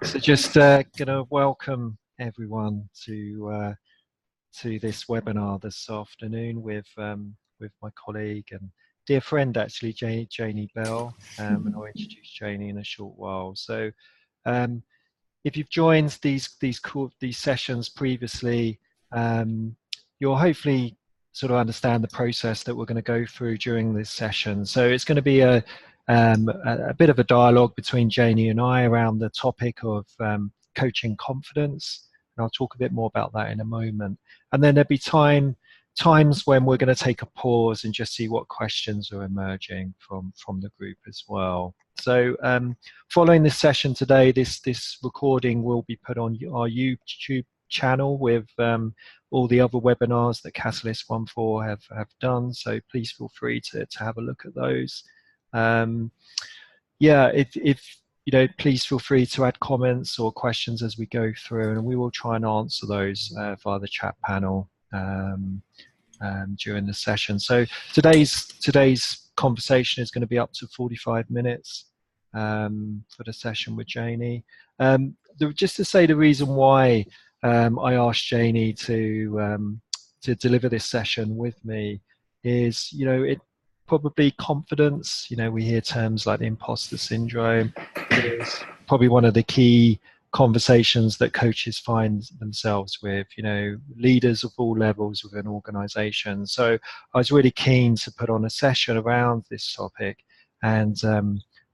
So just going to welcome everyone to this webinar this afternoon with my colleague and dear friend, actually, Janey Bell, and I'll introduce Janey in a short while. So if you've joined these sessions previously, you'll hopefully sort of understand the process that we're going to go through during this session. So it's going to be a bit of a dialogue between Janey and I around the topic of coaching confidence, and I'll talk a bit more about that in a moment. And then there'll be times when we're going to take a pause and just see what questions are emerging from the group as well. So following this session today, this recording will be put on our YouTube channel with all the other webinars that Catalyst 1.4 have done. So please feel free to have a look at those. Yeah, if you know, please feel free to add comments or questions as we go through, and we will try and answer those via the chat panel during the session. So today's conversation is going to be up to 45 minutes for the session with Janey. Just to say the reason why I asked Janey to deliver this session with me is, you know, it probably confidence. You know, we hear terms like the imposter syndrome. It is probably one of the key conversations that coaches find themselves with, you know, leaders of all levels within organizations. So I was really keen to put on a session around this topic, and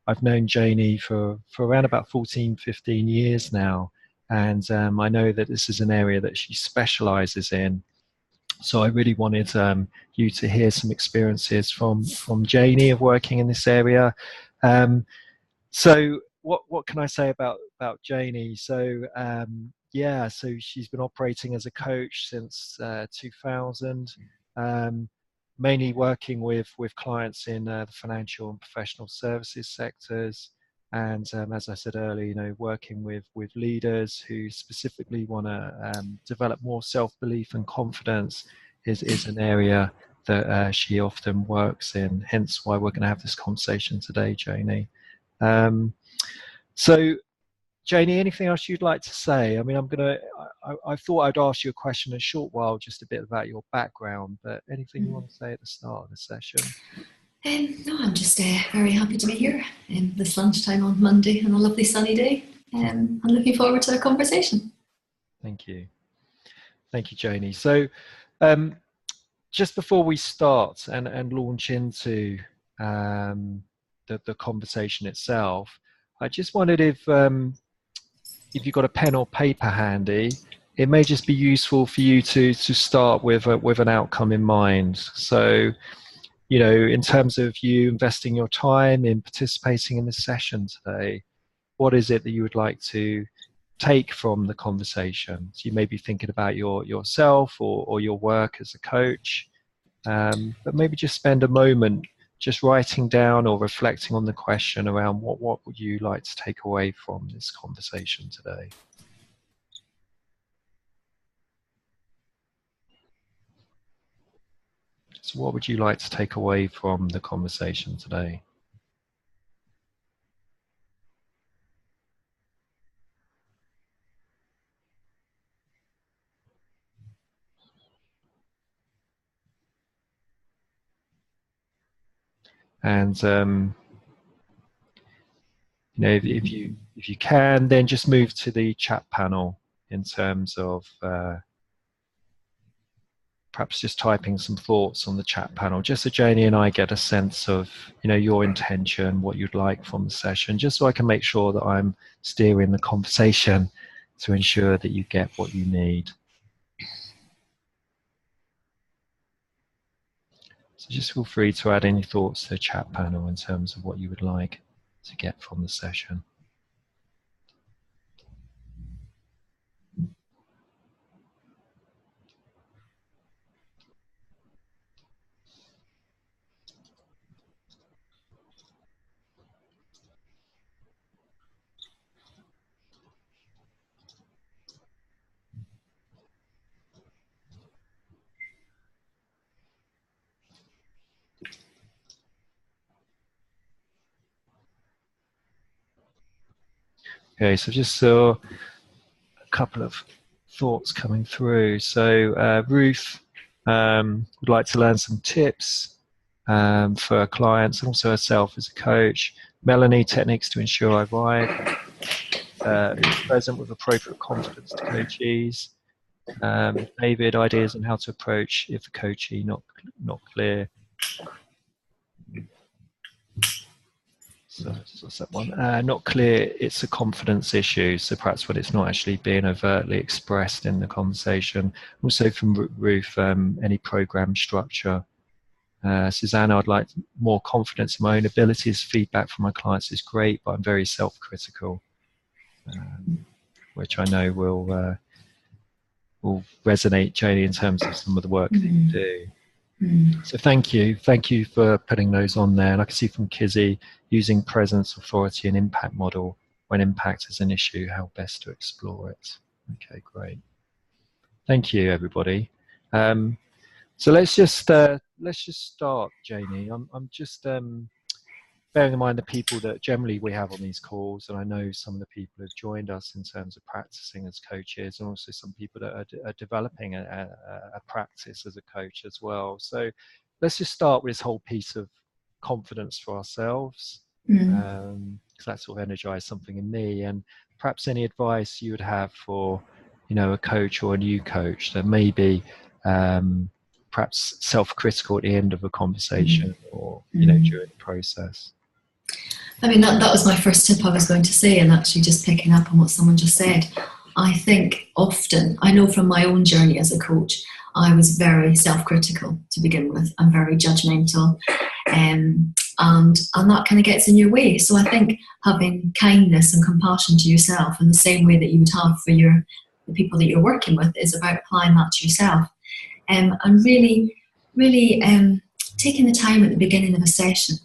I've known Janey for around about 15 years now, and I know that this is an area that she specializes in. So I really wanted you to hear some experiences from Janey of working in this area. So what can I say about Janey? So yeah, so she's been operating as a coach since 2000, mainly working with clients in the financial and professional services sectors. And as I said earlier, you know, working with leaders who specifically want to develop more self-belief and confidence is an area that she often works in. Hence why we're going to have this conversation today, Janey. So, Janey, anything else you'd like to say? I mean, I thought I'd ask you a question in a short while, just a bit about your background, but anything you want to say at the start of the session? No, I'm just very happy to be here this lunchtime on Monday on a lovely sunny day. I'm looking forward to our conversation. Thank you. Thank you, Janey. So just before we start and launch into the conversation itself, I just wondered if you've got a pen or paper handy, it may just be useful for you to start with an outcome in mind. So, you know, in terms of you investing your time in participating in this session today, what is it that you would like to take from the conversation? So you may be thinking about yourself or your work as a coach, but maybe just spend a moment just writing down or reflecting on the question around what would you like to take away from this conversation today? So what would you like to take away from the conversation today? And you know, if you can, then just move to the chat panel in terms of perhaps just typing some thoughts on the chat panel, just so Janey and I get a sense of, you know, your intention, what you'd like from the session, just so I can make sure that I'm steering the conversation to ensure that you get what you need. So just feel free to add any thoughts to the chat panel in terms of what you would like to get from the session. Okay, so just saw a couple of thoughts coming through. So Ruth would like to learn some tips for her clients and also herself as a coach. Melanie, techniques to ensure I vibe. Is present with appropriate confidence to coachees. David, ideas on how to approach if the coachee not clear. So what's that one? Not clear, it's a confidence issue. So perhaps when it's not actually being overtly expressed in the conversation. Also from Ruth, any program structure. Susanna, I'd like more confidence in my own abilities. Feedback from my clients is great, but I'm very self-critical, which I know will resonate, Janey, in terms of some of the work that you do. So thank you for putting those on there. And I can see from Kizzy, using presence, authority and impact model when impact is an issue, how best to explore it. Okay, great. Thank you, everybody. So let's just start, Janey. I'm just bearing in mind the people that generally we have on these calls, and I know some of the people who've joined us in terms of practicing as coaches, and also some people that are developing a practice as a coach as well. So let's just start with this whole piece of confidence for ourselves, because that sort of energized something in me, and perhaps any advice you would have for, you know, a coach or a new coach that may be perhaps self-critical at the end of a conversation or, you know, during the process. I mean, that was my first tip I was going to say, and actually just picking up on what someone just said. I think often, I know from my own journey as a coach, I was very self-critical to begin with. I'm very judgmental, and that kind of gets in your way. So I think having kindness and compassion to yourself in the same way that you would have for the people that you're working with is about applying that to yourself. And really taking the time at the beginning of a session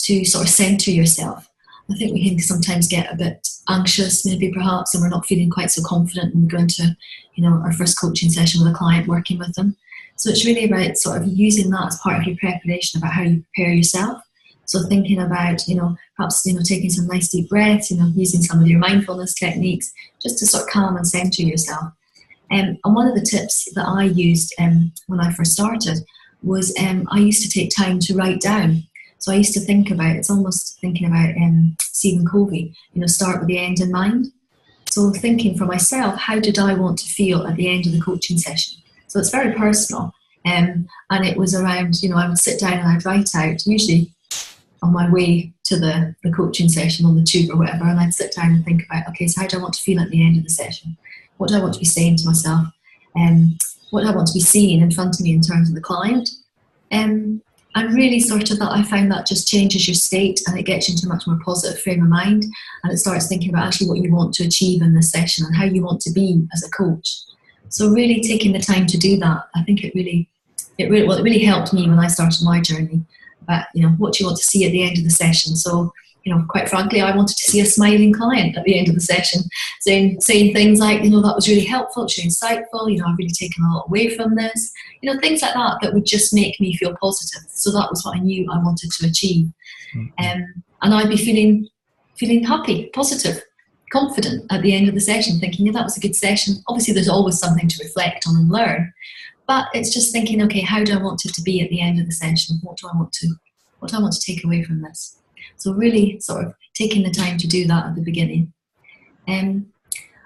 to sort of centre yourself. I think we can sometimes get a bit anxious, maybe perhaps, and we're not feeling quite so confident when we go into, you know, our first coaching session with a client, working with them. So it's really about sort of using that as part of your preparation about how you prepare yourself. So thinking about, you know, perhaps, you know, taking some nice deep breaths, you know, using some of your mindfulness techniques just to sort of calm and centre yourself. And one of the tips that I used when I first started was I used to take time to write down. So I used to think about, it's almost thinking about Stephen Covey, you know, start with the end in mind. So thinking for myself, how did I want to feel at the end of the coaching session? So it's very personal. And it was around, you know, I would sit down and I'd write out, usually on my way to the coaching session on the tube or whatever, and I'd sit down and think about, okay, so how do I want to feel at the end of the session? What do I want to be saying to myself? What do I want to be seeing in front of me in terms of the client? And really sort of that, I find that just changes your state and it gets you into a much more positive frame of mind, and it starts thinking about actually what you want to achieve in this session and how you want to be as a coach. So really taking the time to do that, I think it really helped me when I started my journey about, you know, what do you want to see at the end of the session? So, you know, quite frankly, I wanted to see a smiling client at the end of the session, saying things like, you know, that was really helpful, it's really insightful, you know, I've really taken a lot away from this, you know, things like that that would just make me feel positive. So that was what I knew I wanted to achieve. And I'd be feeling happy, positive, confident at the end of the session, thinking, yeah, that was a good session. Obviously, there's always something to reflect on and learn, but it's just thinking, okay, how do I want it to be at the end of the session? What do I want to take away from this? So really sort of taking the time to do that at the beginning. And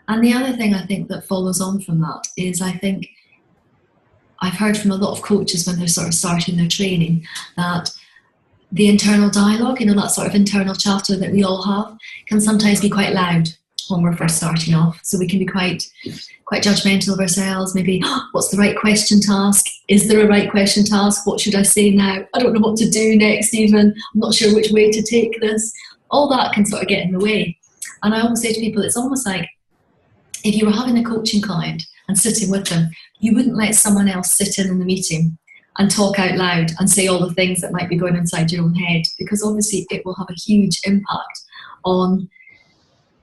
the other thing I think that follows on from that is, I think I've heard from a lot of coaches when they're sort of starting their training that the internal dialogue, you know, that sort of internal chatter that we all have, can sometimes be quite loud when we're first starting off. So we can be quite judgmental of ourselves. Maybe, what's the right question to ask? Is there a right question to ask? What should I say now? I don't know what to do next even. I'm not sure which way to take this. All that can sort of get in the way. And I always say to people, it's almost like if you were having a coaching client and sitting with them, you wouldn't let someone else sit in the meeting and talk out loud and say all the things that might be going inside your own head, because obviously it will have a huge impact on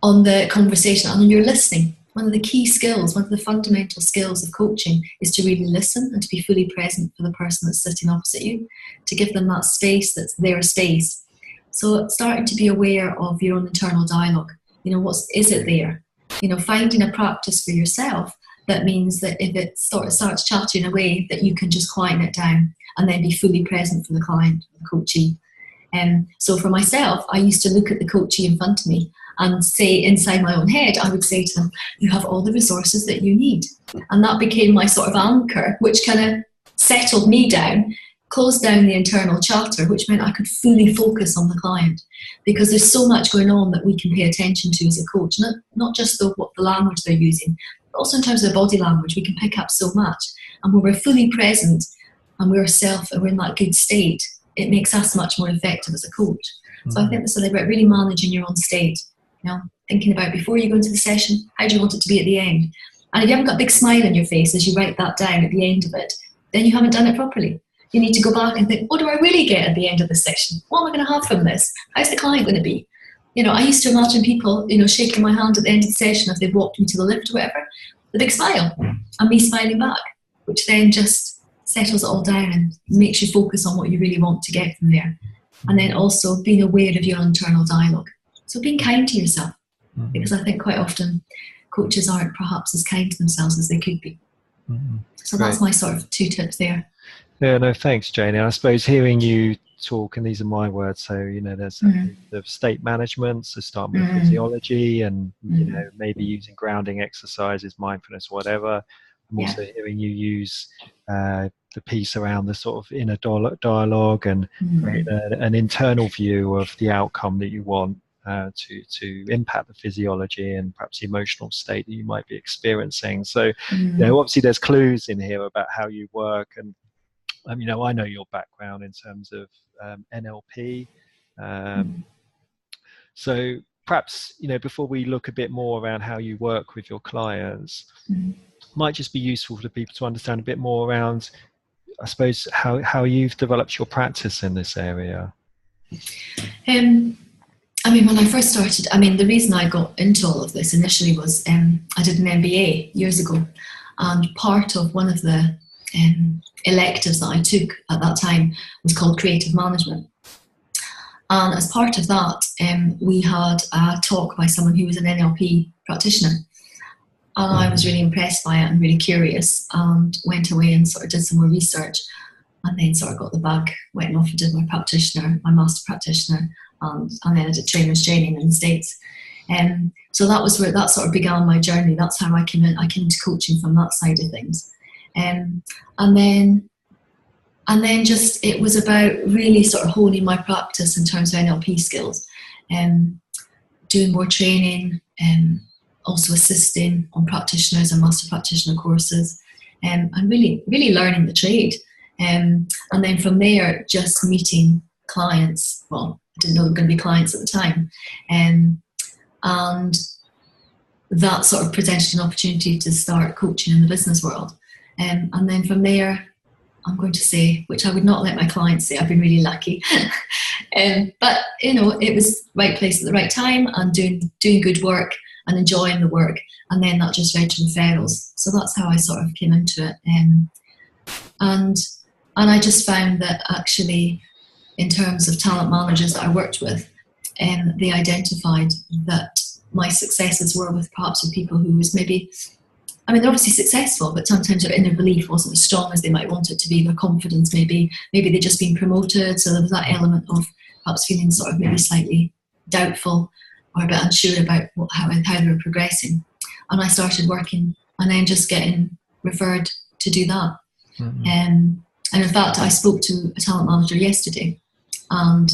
the conversation and on your listening. One of the key skills, one of the fundamental skills of coaching is to really listen and to be fully present for the person that's sitting opposite you, to give them that space that's their space. So starting to be aware of your own internal dialogue, Is it there? Finding a practice for yourself that means that if it sort of starts chattering away, that you can just quieten it down and then be fully present for the client, the coachee. So for myself, I used to look at the coachee in front of me and say inside my own head, I would say to them, you have all the resources that you need. And that became my sort of anchor, which kind of settled me down, closed down the internal chatter, which meant I could fully focus on the client. Because there's so much going on that we can pay attention to as a coach, not just what the language they're using, but also in terms of their body language, we can pick up so much. And when we're fully present and we're in that good state, it makes us much more effective as a coach. Mm-hmm. So I think it's about really managing your own state, thinking about before you go into the session, how do you want it to be at the end? And if you haven't got a big smile on your face as you write that down at the end of it, then you haven't done it properly. You need to go back and think, what do I really get at the end of the session? What am I going to have from this? How's the client going to be? I used to imagine people, shaking my hand at the end of the session if they walked me to the lift or whatever, with a big smile, and me smiling back, which then just settles it all down and makes you focus on what you really want to get from there. And then also being aware of your internal dialogue. So being kind to yourself, because I think quite often coaches aren't perhaps as kind to themselves as they could be. So that's my sort of 2 tips there. Yeah, no, thanks, Janey. I suppose hearing you talk, and these are my words, so there's the state management, so starting with physiology, and maybe using grounding exercises, mindfulness, whatever. I'm also hearing you use the piece around the sort of inner dialogue and create an internal view of the outcome that you want to impact the physiology and perhaps the emotional state that you might be experiencing. So, obviously there's clues in here about how you work, and I know your background in terms of NLP. So perhaps, before we look a bit more around how you work with your clients, might just be useful for people to understand a bit more around, I suppose, how you've developed your practice in this area. When I first started, the reason I got into all of this initially was I did an MBA years ago, and part of one of the electives that I took at that time was called creative management. And as part of that, we had a talk by someone who was an NLP practitioner. And I was really impressed by it and really curious, and went away and sort of did some more research, and then sort of got the bug, went off and did my Master Practitioner, and then I did Trainer's Janey in the States. So that was where that sort of began my journey. That's how I came in. I came into coaching from that side of things. And then just it was about really sort of honing my practice in terms of NLP skills, doing more training, also assisting on practitioners and master practitioner courses, and really learning the trade. And then from there, just meeting clients. Well, I didn't know they were going to be clients at the time, and that sort of presented an opportunity to start coaching in the business world. And then from there, I'm going to say, which I would not let my clients say, I've been really lucky. But it was right place at the right time, and doing good work and enjoying the work, and then that just led to referrals. So that's how I sort of came into it. And I just found that actually, in terms of talent managers that I worked with, they identified that my successes were with people who was maybe, they're obviously successful, but sometimes their inner belief wasn't as strong as they might want it to be. Their confidence, maybe they'd just been promoted, so there was that element of perhaps feeling sort of maybe slightly doubtful or a bit unsure about how they were progressing. And I started working, and then just getting referred to do that. And in fact, I spoke to a talent manager yesterday, and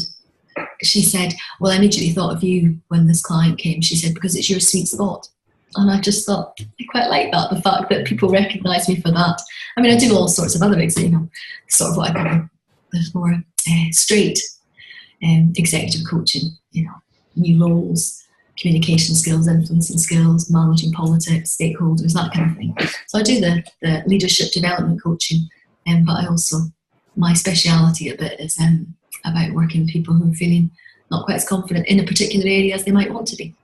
she said, well, I immediately thought of you when this client came. She said, because it's your sweet spot. And I just thought, I quite like that, the fact that people recognise me for that. I do all sorts of other things, sort of what I call the more straight executive coaching, new roles, communication skills, influencing skills, managing politics, stakeholders, that kind of thing. So I do the leadership development coaching, but I also, my speciality a bit is about working with people who are feeling not quite as confident in a particular area as they might want to be.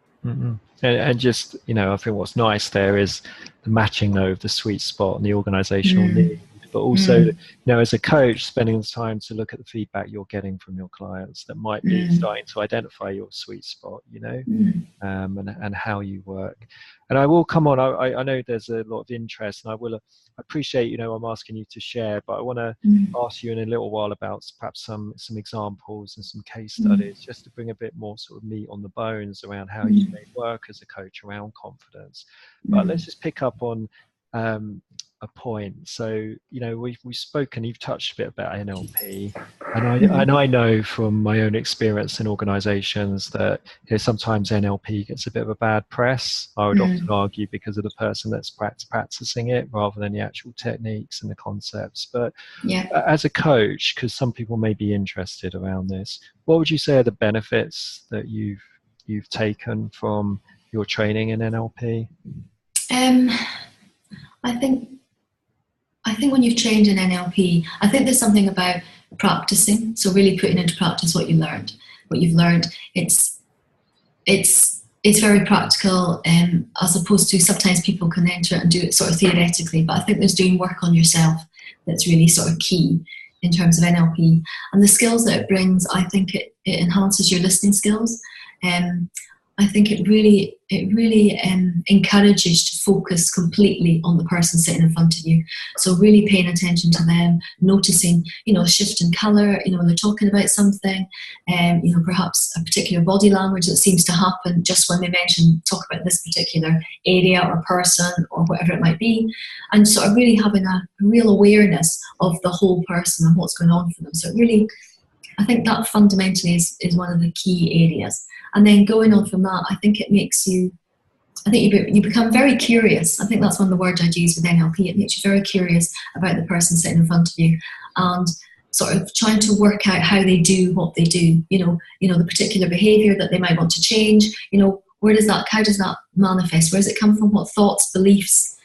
And just, I think what's nice there is the matching of the sweet spot and the organisational need, but also, as a coach, spending the time to look at the feedback you're getting from your clients that might be starting to identify your sweet spot, and how you work. And I will come on, I know there's a lot of interest, and I will appreciate, I'm asking you to share, but I want to ask you in a little while about perhaps some examples and some case studies, just to bring a bit more sort of meat on the bones around how you may work as a coach around confidence. But let's just pick up on a point. So, we've spoken, you've touched a bit about NLP, and I know from my own experience in organizations that sometimes NLP gets a bit of a bad press. I would often argue because of the person that's practicing it rather than the actual techniques and the concepts. But as a coach, because some people may be interested around this, what would you say are the benefits that you've taken from your training in NLP? I think when you've trained in NLP, I think there's something about practicing. So really putting into practice what you've learned. It's very practical, as opposed to sometimes people can enter it and do it sort of theoretically. But I think there's doing work on yourself that's really sort of key in terms of NLP. And the skills that it brings, I think it enhances your listening skills. I think it really encourages you to focus completely on the person sitting in front of you. So really paying attention to them, noticing, a shift in colour, when they're talking about something, perhaps a particular body language that seems to happen just when they talk about this particular area or person or whatever it might be, and sort of really having a real awareness of the whole person and what's going on for them. So really, I think that fundamentally is one of the key areas. And then going on from that, I think it makes you, you become very curious. I think that's one of the words I'd use with NLP. It makes you very curious about the person sitting in front of you and sort of trying to work out how they do what they do. The particular behaviour that they might want to change. How does that manifest? Where does it come from? What thoughts, beliefs,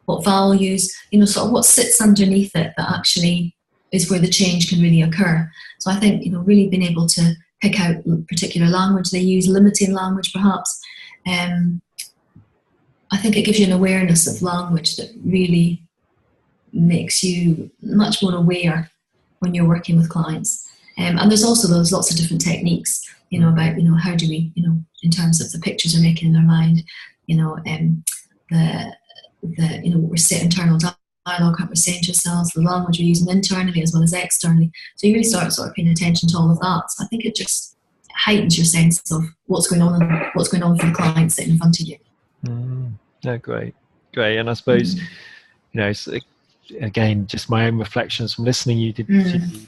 what values? Sort of what sits underneath it that actually is where the change can really occur. So I think, really being able to pick out particular language they use, limiting language perhaps. I think it gives you an awareness of language that really makes you much more aware when you're working with clients. And there's also lots of different techniques, about, how do we, in terms of the pictures we're making in our mind, we're set internal dialogue, what we're saying to ourselves, the language we're using internally as well as externally. So you really start sort of paying attention to all of that. So I think it just heightens your sense of what's going on for the client sitting in front of you. Great. And I suppose, again, just my own reflections from listening you did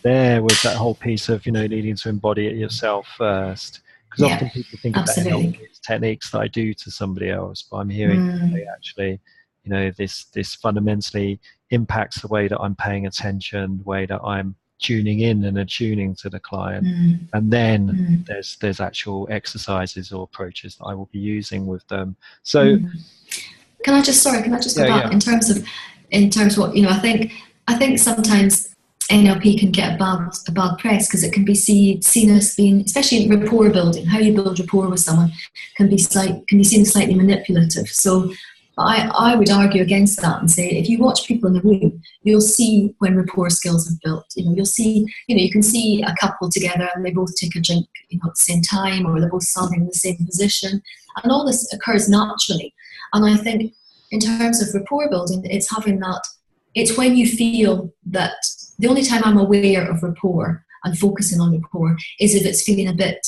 there was that whole piece of, needing to embody it yourself first. Because often people think about NLP as techniques that I do to somebody else, but I'm hearing they actually, this fundamentally impacts the way that I'm paying attention, the way that I'm tuning in and attuning to the client. And then there's actual exercises or approaches that I will be using with them. So can I just go back in terms of what, I think sometimes NLP can get a bad press because it can be seen as being, especially in rapport building, how you build rapport with someone can be seen as slightly manipulative. So I would argue against that and say, if you watch people in the room, you'll see when rapport skills are built. You'll see, you can see a couple together and they both take a drink, at the same time, or they're both standing in the same position, and all this occurs naturally. And I think in terms of rapport building, it's having that. It's when you feel that the only time I'm aware of rapport and focusing on rapport is if it's feeling a bit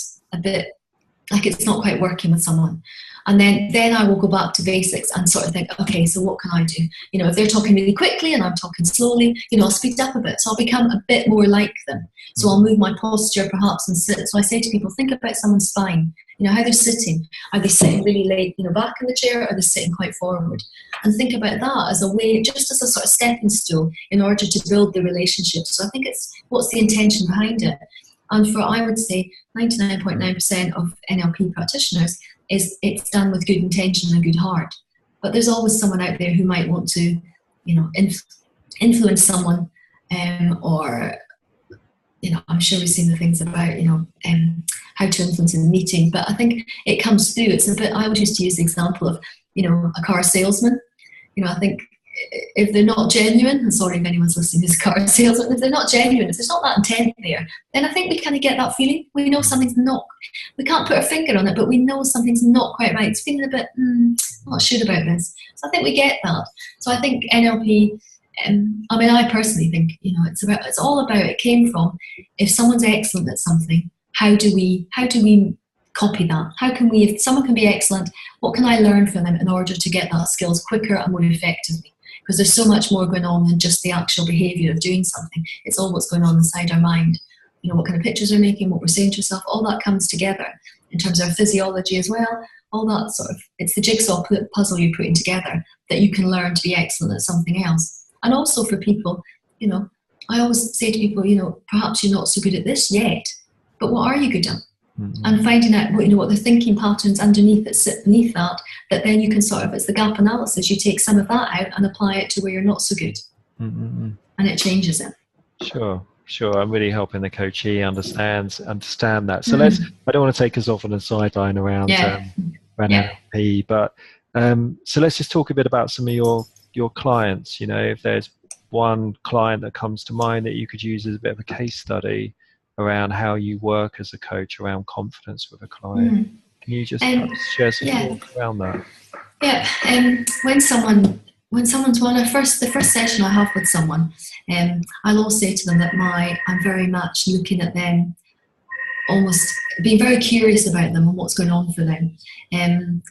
like it's not quite working with someone. And then I will go back to basics and sort of think, okay, so what can I do? If they're talking really quickly and I'm talking slowly, I'll speed up a bit. So I'll become a bit more like them. So I'll move my posture perhaps and sit. So I say to people, think about someone's spine, how they're sitting. Are they sitting really late, back in the chair, or are they sitting quite forward? And think about that as a way, just as a sort of stepping stool in order to build the relationship. So I think it's what's the intention behind it. And I would say 99.9% of NLP practitioners, it's done with good intention and a good heart. But there's always someone out there who might want to, influence someone, or, I'm sure we've seen the things about, how to influence in a meeting. But I think it comes through. It's a bit, I would used to use the example of, a car salesman. I think if they're not genuine, and sorry if anyone's listening to car sales, if they're not genuine, if there's not that intent there, then I think we kind of get that feeling. We know something's not, we can't put our finger on it, but we know something's not quite right. It's feeling a bit, not sure about this. So I think we get that. So I think NLP, I personally think, it's all about, it came from, if someone's excellent at something, how do we copy that? How can we, if someone can be excellent, what can I learn from them in order to get that skills quicker and more effectively? Because there's so much more going on than just the actual behaviour of doing something. It's all what's going on inside our mind. What kind of pictures we're making, what we're saying to ourselves, all that comes together in terms of our physiology as well. All that sort of, it's the jigsaw puzzle you're putting together that you can learn to be excellent at something else. And also for people, I always say to people, perhaps you're not so good at this yet, but what are you good at? Mm-hmm. And finding out what the thinking patterns underneath that sit beneath that then you can sort of, it's the gap analysis, you take some of that out and apply it to where you're not so good. Mm-hmm. And it changes it. Sure. I'm really helping the coachee understand that. So I don't want to take us off on a sideline around NLP, but so let's just talk a bit about some of your clients. If there's one client that comes to mind that you could use as a bit of a case study around how you work as a coach around confidence with a client. Can you just share some thoughts around that? Yeah, when someone's the first session I have with someone, I'll always say to them that I'm very much looking at them, almost being very curious about them and what's going on for them, and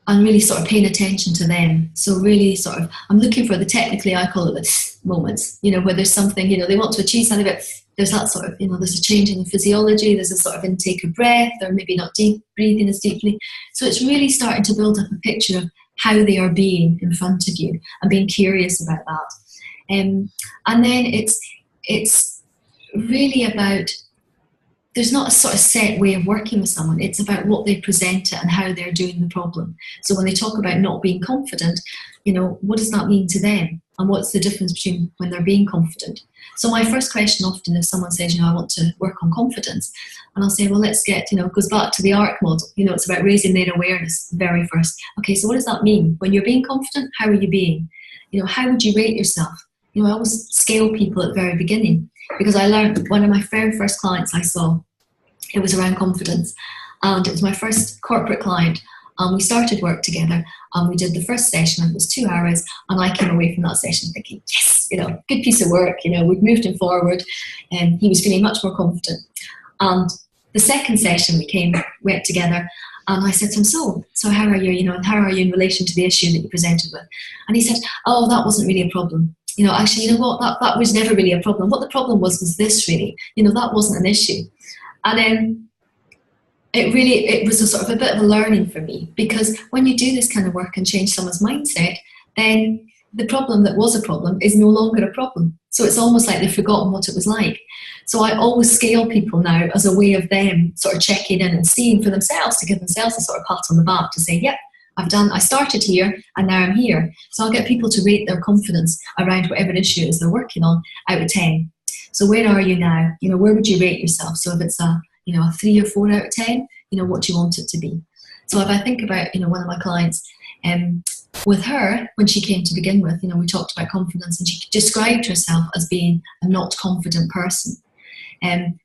really sort of paying attention to them. So really sort of, I'm looking for technically I call it the moments, where there's something, they want to achieve something, but there's that sort of, there's a change in the physiology, there's a sort of intake of breath, they're maybe not breathing as deeply. So it's really starting to build up a picture of how they are being in front of you and being curious about that. And then it's really about, there's not a sort of set way of working with someone. It's about what they present it and how they're doing the problem. So when they talk about not being confident, what does that mean to them? And what's the difference between when they're being confident? So my first question often, if someone says, I want to work on confidence, and I'll say, well, let's get, it goes back to the ARC model. It's about raising their awareness very first. Okay, so what does that mean? When you're being confident, how are you being? How would you rate yourself? I always scale people at the very beginning, because I learned, one of my very first clients I saw, it was around confidence, and it was my first corporate client. We started work together, and we did the first session, and it was 2 hours, and I came away from that session thinking, yes, good piece of work, we'd moved him forward, and he was feeling much more confident. And the second session we went together, and I said to him, so how are you, and how are you in relation to the issue that you presented with? And he said, oh, that wasn't really a problem. Actually, that was never really a problem. What the problem was this really, that wasn't an issue. And then it was a sort of a bit of a learning for me, because when you do this kind of work and change someone's mindset, then the problem that was a problem is no longer a problem. So it's almost like they've forgotten what it was like. So I always scale people now as a way of them sort of checking in and seeing for themselves, to give themselves a sort of pat on the back to say, yep, I started here and now I'm here. So I'll get people to rate their confidence around whatever issue it is they're working on out of 10. So where are you now? Where would you rate yourself? So if it's a 3 or 4 out of 10, what do you want it to be? So if I think about, one of my clients, with her, when she came to begin with, we talked about confidence, and she described herself as being a not confident person,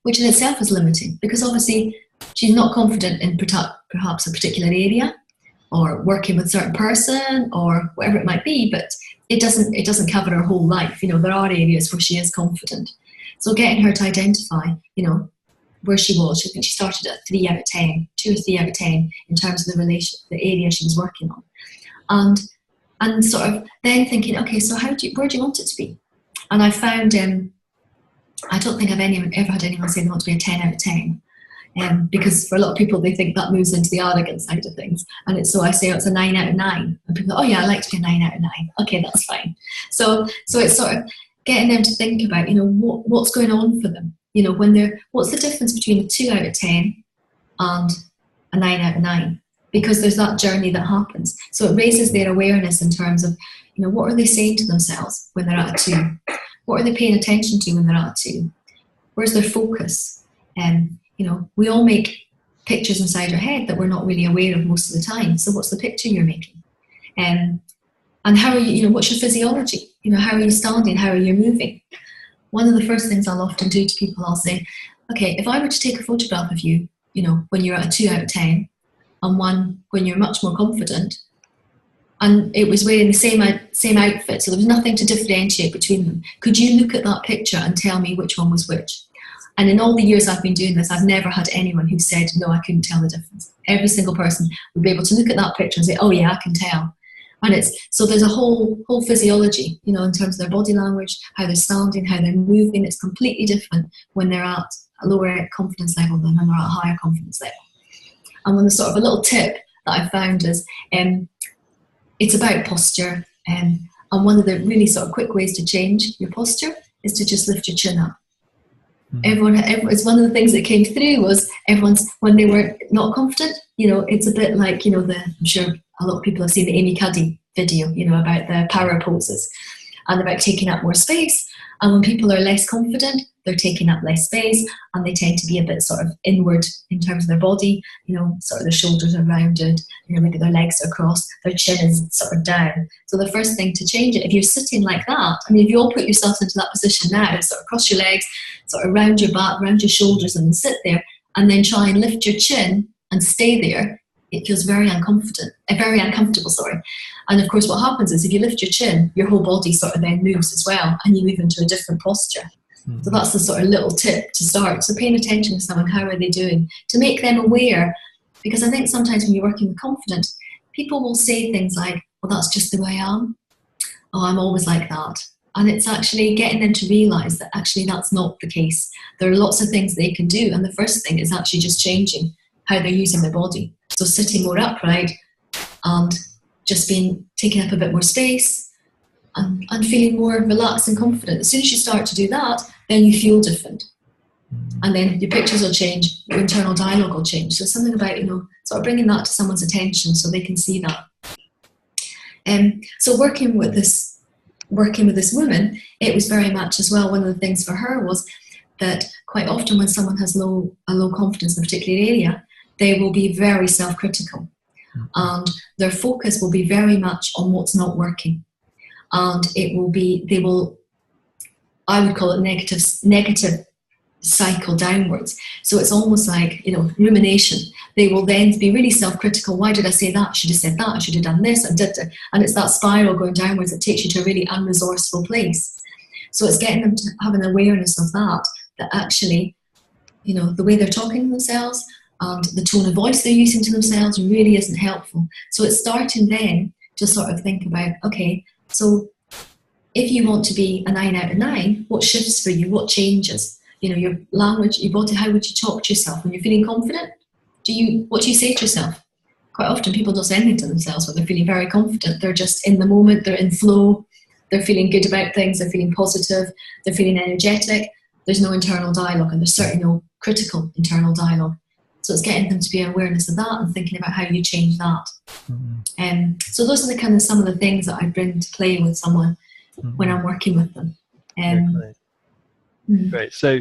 which in itself is limiting, because obviously she's not confident in perhaps a particular area, or working with a certain person, or whatever it might be, but it doesn't cover her whole life. There are areas where she is confident. So getting her to identify, where she was, I think she started at 3 out of 10, 2 or 3 out of 10 in terms of the area she was working on. And sort of then thinking, okay, so where do you want it to be? And I found, I don't think I've ever had anyone say they want to be a 10 out of 10. Because for a lot of people, they think that moves into the arrogant side of things. And so I say, it's a 9 out of 9. And people go, oh yeah, I like to be a 9 out of 9. Okay, that's fine. So it's sort of getting them to think about, what's going on for them. What's the difference between a 2 out of 10 and a 9 out of 9? Because there's that journey that happens. So it raises their awareness in terms of, what are they saying to themselves when they're at a 2? What are they paying attention to when they're at a 2? Where's their focus? We all make pictures inside our head that we're not really aware of most of the time. So what's the picture you're making? And And how are you, what's your physiology? How are you standing? How are you moving? One of the first things I'll often do to people, I'll say, okay, if I were to take a photograph of you, when you're at a 2 out of 10, and one when you're much more confident, and it was wearing the same outfit, so there was nothing to differentiate between them, could you look at that picture and tell me which one was which? And in all the years I've been doing this, I've never had anyone who said, no, I couldn't tell the difference. Every single person would be able to look at that picture and say, oh yeah, I can tell. And so there's a whole physiology, in terms of their body language, how they're standing, how they're moving. It's completely different when they're at a lower confidence level than when they're at a higher confidence level. And one sort of a little tip that I found is, it's about posture. And one of the really sort of quick ways to change your posture is to just lift your chin up. Everyone, it's one of the things that came through was when they were not confident, it's a bit like, I'm sure a lot of people have seen the Amy Cuddy video, about the power poses and about taking up more space. And when people are less confident, they're taking up less space, and they tend to be a bit sort of inward in terms of their body, sort of their shoulders are rounded, maybe their legs are crossed, their chin is sort of down. So the first thing to change it, if you're sitting like that, if you all put yourself into that position now, sort of cross your legs, sort of round your back, round your shoulders, and sit there, and then try and lift your chin and stay there, it feels very uncomfortable, sorry. And of course what happens is if you lift your chin, your whole body sort of then moves as well, and you move into a different posture. So that's the sort of little tip to start. So paying attention to someone, how are they doing? To make them aware, because I think sometimes when you're working with confidence, people will say things like, well, that's just the way I am. Oh, I'm always like that. And it's actually getting them to realise that actually that's not the case. There are lots of things they can do. And the first thing is actually just changing how they're using their body. So sitting more upright and just taking up a bit more space and feeling more relaxed and confident. As soon as you start to do that, then you feel different. And then your pictures will change, your internal dialogue will change. So something about, sort of bringing that to someone's attention so they can see that. So working with this woman, it was very much as well, one of the things for her was that quite often when someone has a low confidence in a particular area, they will be very self-critical. And their focus will be very much on what's not working. And I would call it negative cycle downwards. So it's almost like, rumination. They will then be really self-critical. Why did I say that? I should have said that. I should have done this. And it's that spiral going downwards that takes you to a really unresourceful place. So it's getting them to have an awareness of that actually, the way they're talking to themselves and the tone of voice they're using to themselves really isn't helpful. So it's starting then to sort of think about, okay, so if you want to be a 9 out of 9, what shifts for you? What changes? Your language, your body, how would you talk to yourself when you're feeling confident? What do you say to yourself? Quite often people don't say anything to themselves when they're feeling very confident. They're just in the moment, they're in flow, they're feeling good about things, they're feeling positive, they're feeling energetic. There's no internal dialogue, and there's certainly no critical internal dialogue. So it's getting them to be awareness of that and thinking about how you change that. So those are the kind of some of the things that I bring to play with someone when I'm working with them. Great. So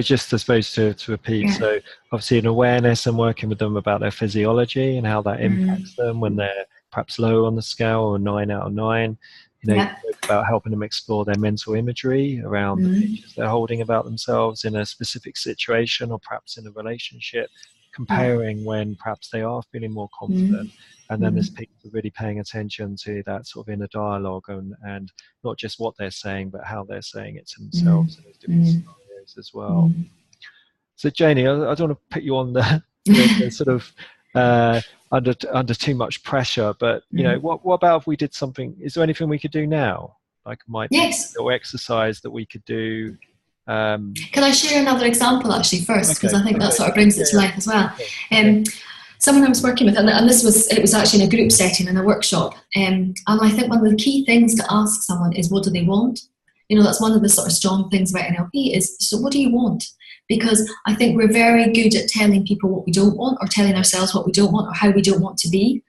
just I suppose to repeat, so obviously an awareness and working with them about their physiology and how that impacts them when they're perhaps low on the scale or 9 out of 9. About helping them explore their mental imagery around the pictures they're holding about themselves in a specific situation or perhaps in a relationship, comparing when perhaps they are feeling more confident. And then there's people really paying attention to that sort of inner dialogue and not just what they're saying, but how they're saying it to themselves in those different scenarios as well. So Janey, I don't want to put you on the sort of under too much pressure, but what about if we did something? Is there anything we could do now? Like or exercise that we could do? Can I share another example actually first, because I think that sort of brings it to life as well. Someone I was working with, and it was actually in a group setting in a workshop, and I think one of the key things to ask someone is, what do they want? That's one of the sort of strong things about NLP is, so what do you want? Because I think we're very good at telling people what we don't want, or telling ourselves what we don't want, or how we don't want to be.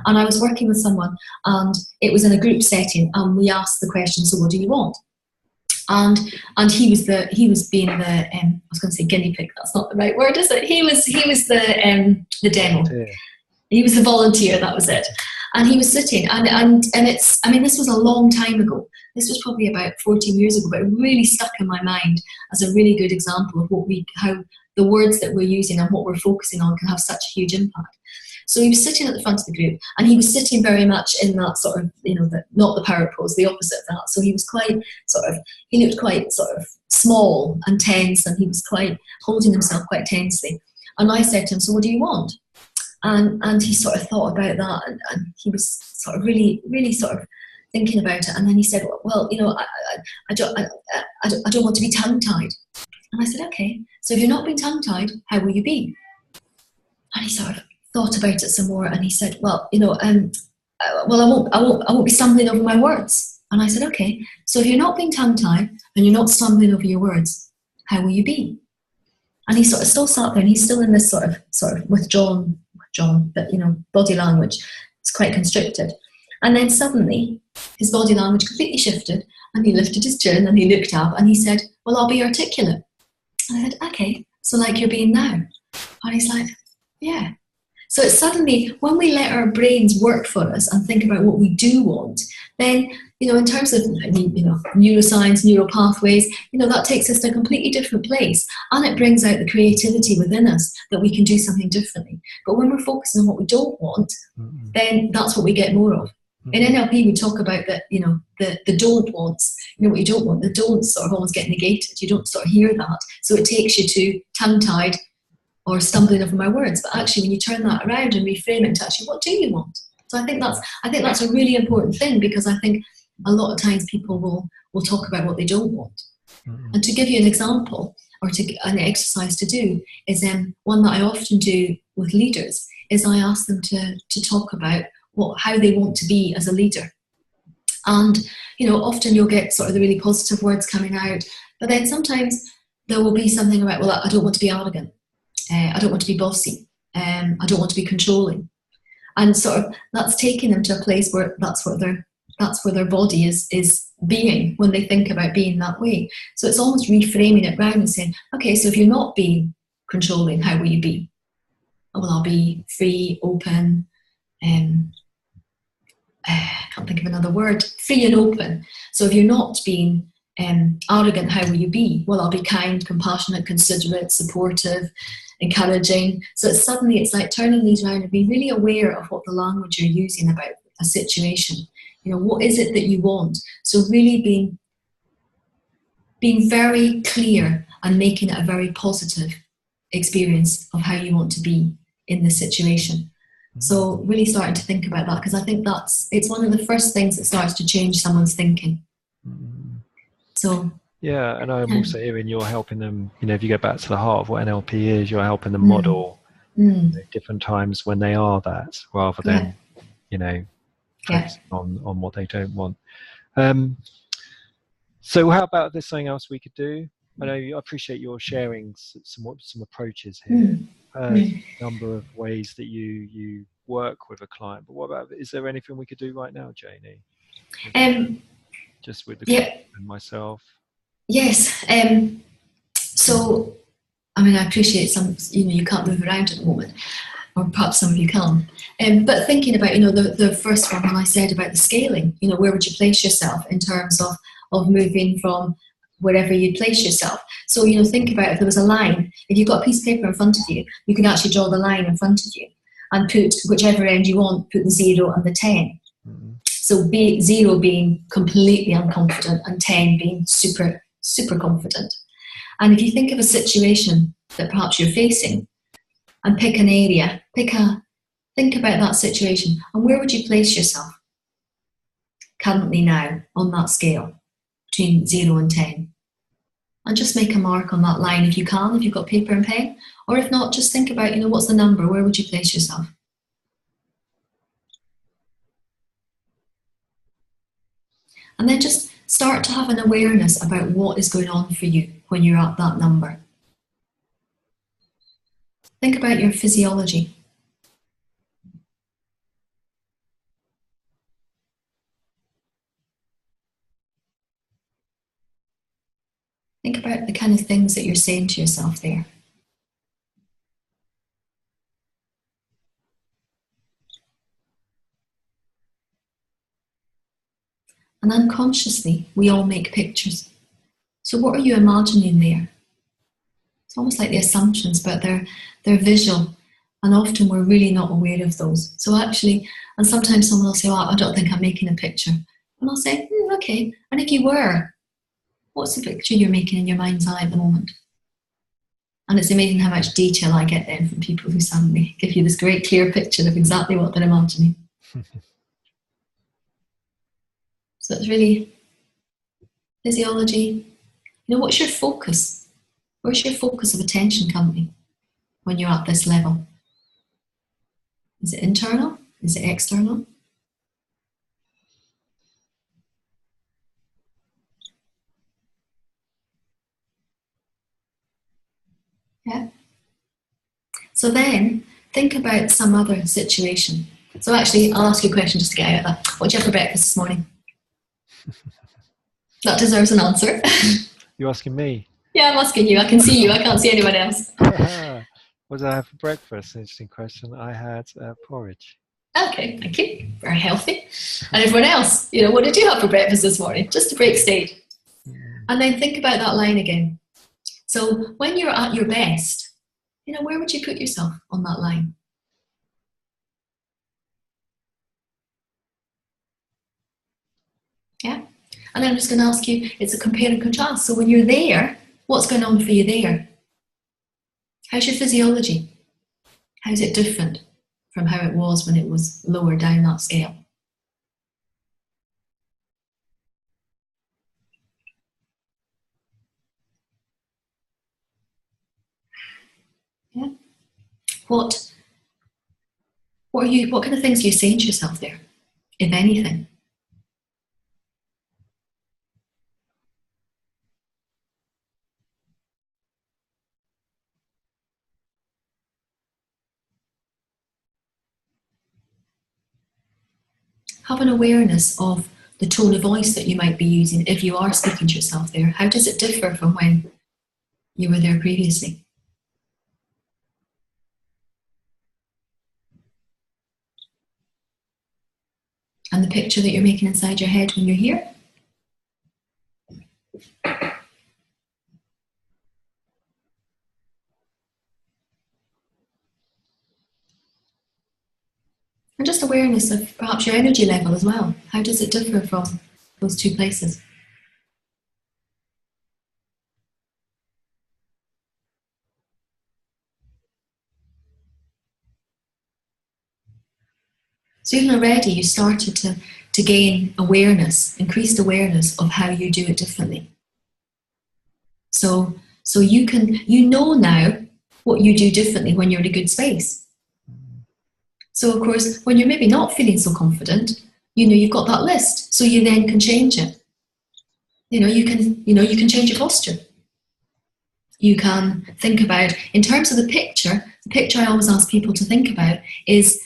And I was working with someone, and it was in a group setting, and we asked the question, so what do you want? And he was being the I was going to say guinea pig. That's not the right word, is it? He was the demo. He was the volunteer. That was it. And he was sitting, and it's, I mean, this was a long time ago. This was probably about 14 years ago, but it really stuck in my mind as a really good example of how the words that we're using and what we're focusing on can have such a huge impact. So he was sitting at the front of the group, and he was sitting very much in that sort of, not the power pose, the opposite of that. So he was quite he looked quite sort of small and tense, and he was quite holding himself quite tensely. And I said to him, so what do you want? And he sort of thought about that, and he was sort of really, really sort of thinking about it. And then he said, well, I don't want to be tongue-tied. And I said, okay, so if you're not being tongue-tied, how will you be? And he sort of thought about it some more, and he said, well, I won't be stumbling over my words. And I said, okay, so if you're not being tongue-tied and you're not stumbling over your words, how will you be? And he sort of still sat there, and he's still in this sort of withdrawn, but body language. It's quite constricted. And then suddenly his body language completely shifted, and he lifted his chin and he looked up and he said, well, I'll be articulate. And I said, okay, so like you're being now. And he's like, yeah. So it's suddenly, when we let our brains work for us and think about what we do want, then, in terms of, neuroscience, neural pathways, that takes us to a completely different place. And it brings out the creativity within us that we can do something differently. But when we're focusing on what we don't want, then that's what we get more of. In NLP, we talk about that, the don't wants, what you don't want, the don'ts sort of almost get negated. You don't sort of hear that. So it takes you to tongue-tied or stumbling over my words. But actually, when you turn that around and reframe it to actually, what do you want? So I think that's a really important thing, because I think a lot of times people will talk about what they don't want. And to give you an example, or an exercise to do, is one that I often do with leaders, is I ask them to talk about how they want to be as a leader. And, often you'll get sort of the really positive words coming out, but then sometimes there will be something about, well, I don't want to be arrogant. I don't want to be bossy. I don't want to be controlling. And sort of that's taking them to a place where that's where their body is being when they think about being that way. So it's almost reframing it round and saying, okay, so if you're not being controlling, how will you be? Oh, well, I'll be free, open, I can't think of another word, free and open. So if you're not being arrogant, how will you be? Well, I'll be kind, compassionate, considerate, supportive, encouraging. So it's like turning these around and being really aware of what the language you're using about a situation. What is it that you want? So really being very clear and making it a very positive experience of how you want to be in this situation. So really starting to think about that, because I think it's one of the first things that starts to change someone's thinking. So yeah, and I'm also hearing you're helping them, if you go back to the heart of what NLP is, you're helping them model different times when they are that, rather than, focusing on what they don't want. So how about there's something else we could do? I appreciate your sharing some approaches here. Number of ways that you work with a client, but what about, is there anything we could do right now, Janey? Just with the client and myself. Yes. So, I appreciate you can't move around at the moment, or perhaps some of you can. But thinking about, the first one, when I said about the scaling, where would you place yourself in terms of moving from wherever you'd place yourself. So, think about if there was a line, if you've got a piece of paper in front of you, you can actually draw the line in front of you and put whichever end you want, put the 0 and the 10. So 0 being completely unconfident and 10 being super, super confident. And if you think of a situation that perhaps you're facing and pick an area, think about that situation and where would you place yourself currently now on that scale between 0 and 10? And just make a mark on that line if you can, if you've got paper and pen, or if not, just think about, what's the number, where would you place yourself? And then just start to have an awareness about what is going on for you when you're at that number. Think about your physiology. Think about the kind of things that you're saying to yourself there. And unconsciously, we all make pictures. So what are you imagining there? It's almost like the assumptions, but they're visual. And often we're really not aware of those. So actually, and sometimes someone will say, oh, I don't think I'm making a picture. And I'll say, okay. And if you were, what's the picture you're making in your mind's eye at the moment? And it's amazing how much detail I get then from people who suddenly give you this great clear picture of exactly what they're imagining. So it's really physiology. What's your focus? Where's your focus of attention coming when you're at this level? Is it internal? Is it external? Yeah. So then think about some other situation. So actually, I'll ask you a question just to get out of that. What did you have for breakfast this morning? That deserves an answer. You're asking me? Yeah, I'm asking you. I can see you. I can't see anyone else. What did I have for breakfast? Interesting question. I had porridge. Okay, thank you. Very healthy. And everyone else, what did you have for breakfast this morning? Just to break stage. And then think about that line again. So when you're at your best, where would you put yourself on that line? Yeah. And then I'm just going to ask you, it's a compare and contrast. So when you're there, what's going on for you there? How's your physiology? How's it different from how it was when it was lower down that scale? Yeah. What kind of things are you saying to yourself there, if anything? Have an awareness of the tone of voice that you might be using if you are speaking to yourself there. How does it differ from when you were there previously? And the picture that you're making inside your head when you're here? And just awareness of perhaps your energy level as well. How does it differ from those two places? So even already you started to gain awareness, increased awareness of how you do it differently. So you know now what you do differently when you're in a good space. So of course, when you're maybe not feeling so confident, you've got that list. So you then can change it. You can change your posture. You can think about, in terms of the picture I always ask people to think about is,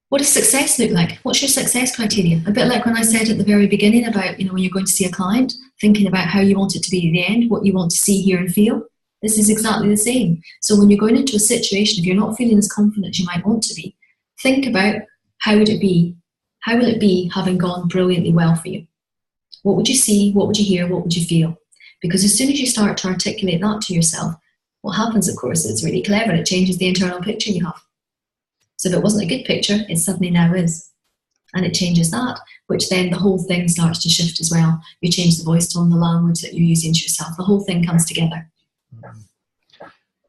what does success look like? What's your success criteria? A bit like when I said at the very beginning about, when you're going to see a client, thinking about how you want it to be at the end, what you want to see, hear and feel. This is exactly the same. So when you're going into a situation, if you're not feeling as confident as you might want to be, think about how would it be? How will it be having gone brilliantly well for you? What would you see? What would you hear? What would you feel? Because as soon as you start to articulate that to yourself, what happens, of course, is really clever. It changes the internal picture you have. So if it wasn't a good picture, it suddenly now is. And it changes that, which then the whole thing starts to shift as well. You change the voice tone, the language that you're using to yourself. The whole thing comes together.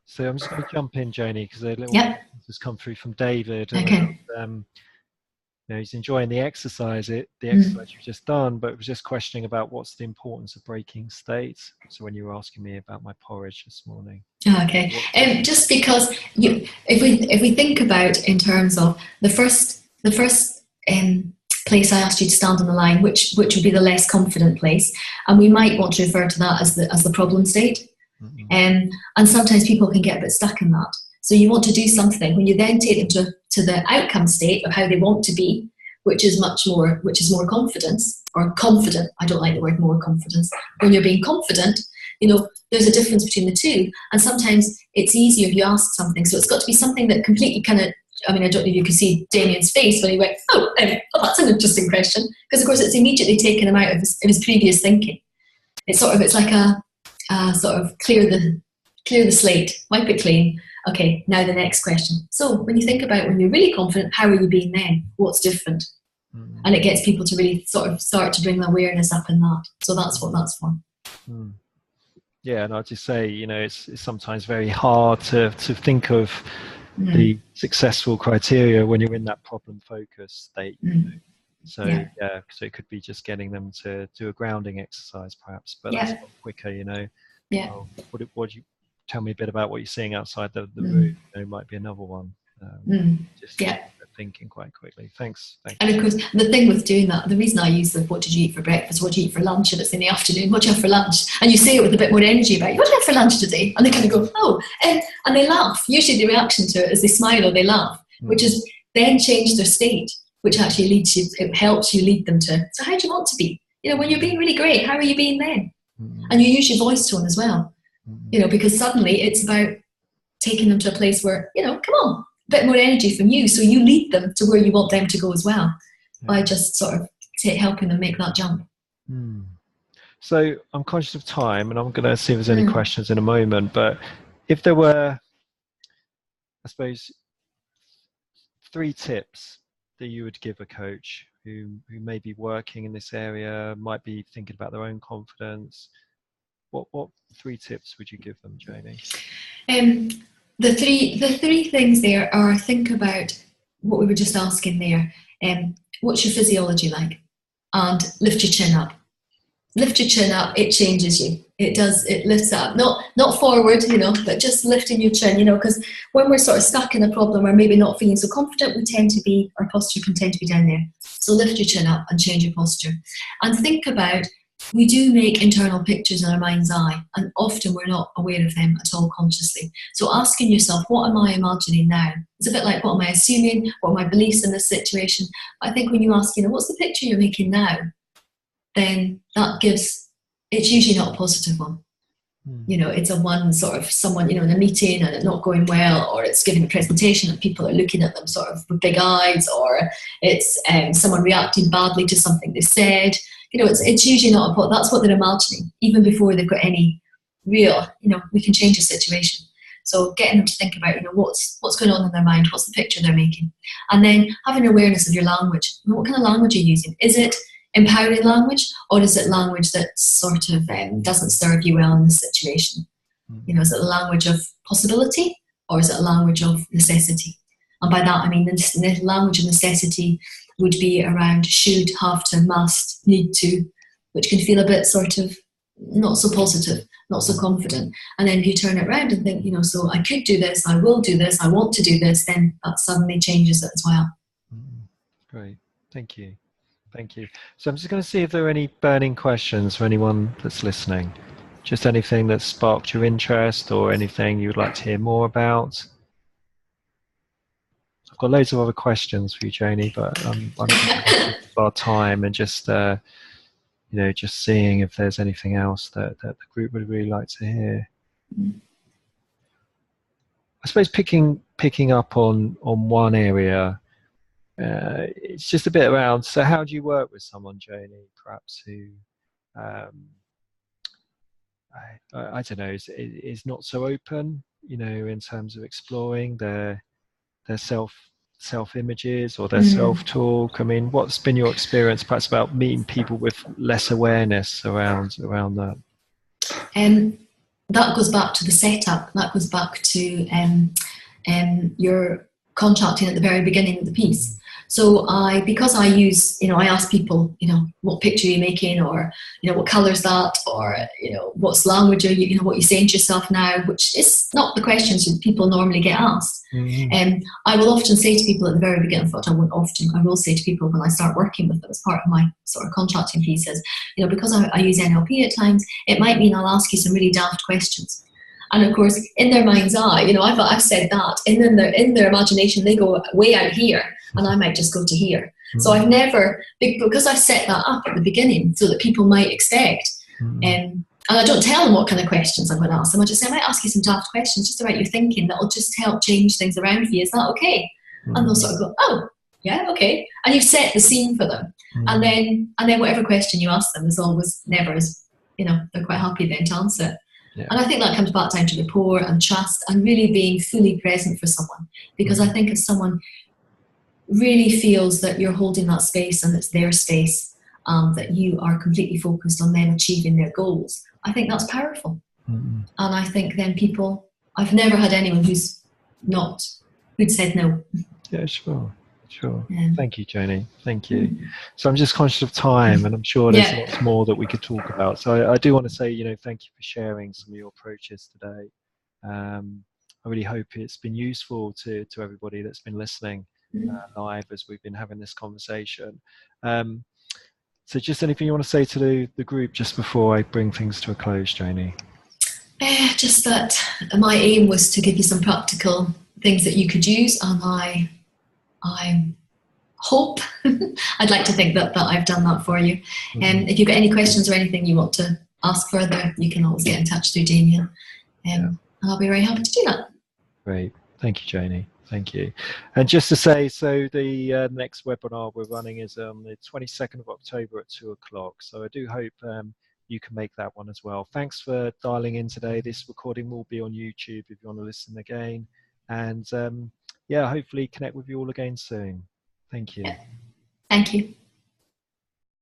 So I'm just going to jump in, Janey, because a little has come through from David. Okay. He's enjoying the exercise, you've just done, but was just questioning about what's the importance of breaking states. So when you were asking me about my porridge this morning. Okay. Just because if we think about in terms of the first place I asked you to stand on the line, which would be the less confident place, and we might want to refer to that as the problem state. Mm-hmm. And sometimes people can get a bit stuck in that. So you want to do something when you then take them to the outcome state of how they want to be, which is more confidence or confident. I don't like the word more confidence. When you're being confident, there's a difference between the two. And sometimes it's easier if you ask something. So it's got to be something that completely kind of I mean, I don't know if you could see Damien's face when he went, oh, that's an interesting question. Because, of course, it's immediately taken him out of his previous thinking. It's like a sort of clear the slate, wipe it clean. Okay, now the next question. So when you think about when you're really confident, how are you being then? What's different? Mm. And it gets people to really sort of start to bring the awareness up in that. So that's what that's for. Mm. Yeah, and I'll just say, it's sometimes very hard to think of the successful criteria when you're in that problem focus state. So so it could be just getting them to do a grounding exercise perhaps, but that's quicker, Yeah. What do you tell me a bit about what you're seeing outside the room? There might be another one. Just thinking quite quickly. Thanks. And of course, the thing with doing that, the reason I use the what did you eat for breakfast, what did you eat for lunch, and it's in the afternoon, what do you have for lunch? And you say it with a bit more energy about, what do you have for lunch today? And they kind of go, oh, and they laugh. Usually the reaction to it is they smile or they laugh, which is then change their state, which actually leads you, it helps you lead them to, so how do you want to be? When you're being really great, how are you being then? And you use your voice tone as well, because suddenly it's about taking them to a place where, come on, a bit more energy from you, so you lead them to where you want them to go as well, by just sort of helping them make that jump. So I'm conscious of time, and I'm going to see if there's any questions in a moment, but if there were, I suppose, 3 tips that you would give a coach who may be working in this area, might be thinking about their own confidence, what 3 tips would you give them, Janey? The three things there are, think about what we were just asking there. What's your physiology like? And lift your chin up. Lift your chin up, it changes you. It does, it lifts up. Not forward, but just lifting your chin, because when we're sort of stuck in a problem or maybe not feeling so confident, our posture can tend to be down there. So lift your chin up and change your posture. And think about, we do make internal pictures in our mind's eye, and often we're not aware of them at all consciously. So asking yourself, what am I imagining now? It's a bit like, what am I assuming? What are my beliefs in this situation? I think when you ask, what's the picture you're making now? Then that gives, it's usually not a positive one. It's a one sort of someone, in a meeting and it's not going well, or it's giving a presentation and people are looking at them sort of with big eyes, or it's someone reacting badly to something they said. It's usually not that's what they're imagining, even before they've got any real, we can change the situation. So getting them to think about, what's going on in their mind, what's the picture they're making. And then having awareness of your language. What kind of language are you using? Is it empowering language, or is it language that sort of doesn't serve you well in this situation? Is it a language of possibility, or is it a language of necessity? And by that I mean the language of necessity would be around should, have to, must, need to, which can feel a bit sort of not so positive, not so confident. And then if you turn it around and think, so I could do this, I will do this, I want to do this, then that suddenly changes it as well. Great, thank you. So I'm just going to see if there are any burning questions for anyone that's listening. Just anything that sparked your interest or anything you would like to hear more about. I've got loads of other questions for you, Janey, but I'm conscious of our time and just just seeing if there's anything else that the group would really like to hear. I suppose picking up on one area. It's just a bit around, so how do you work with someone, Janey, perhaps who I don't know, is not so open, in terms of exploring their self images or their self-talk? I mean, what's been your experience perhaps about meeting people with less awareness around that? That goes back to the setup. That goes back to your contracting at the very beginning of the piece. So because I use, I ask people, what picture are you making, or, what colour's that, or, what's language are you, what you're saying to yourself now, which is not the questions that people normally get asked. I will often say to people at the very beginning, in fact, I will say to people when I start working with them as part of my sort of contracting pieces, because I use NLP at times, it might mean I'll ask you some really daft questions. And of course, in their mind's eye, I've said that, and then in their imagination, they go way out here, and I might just go to here. So I've never, because I've set that up at the beginning so that people might expect, and I don't tell them what kind of questions I'm going to ask them. I just say, I might ask you some daft questions just about your thinking that'll just help change things around for you. Is that okay? And they'll sort of go, oh, yeah, okay. And you've set the scene for them. And then whatever question you ask them is always never as, they're quite happy then to answer. Yeah. And I think that comes back down to rapport and trust and really being fully present for someone. Because I think if someone really feels that you're holding that space and it's their space, that you are completely focused on them achieving their goals, I think that's powerful. And I think then I've never had anyone who'd said no. Yeah, sure. Thank you, Janey. Thank you. So I'm just conscious of time, and I'm sure there's lots more that we could talk about. So I do want to say, thank you for sharing some of your approaches today. I really hope it's been useful to everybody that's been listening live as we've been having this conversation. So just anything you want to say to the group just before I bring things to a close, Janey? Just that my aim was to give you some practical things that you could use, and I hope, I'd like to think that I've done that for you. If you've got any questions or anything you want to ask further, you can always get in touch through Janey, and I'll be very happy to do that. Great. Thank you, Janey. Thank you. And just to say, so the next webinar we're running is on the 22nd of October at 2:00. So I do hope you can make that one as well. Thanks for dialing in today. This recording will be on YouTube if you want to listen again. And hopefully connect with you all again soon. Thank you. Thank you.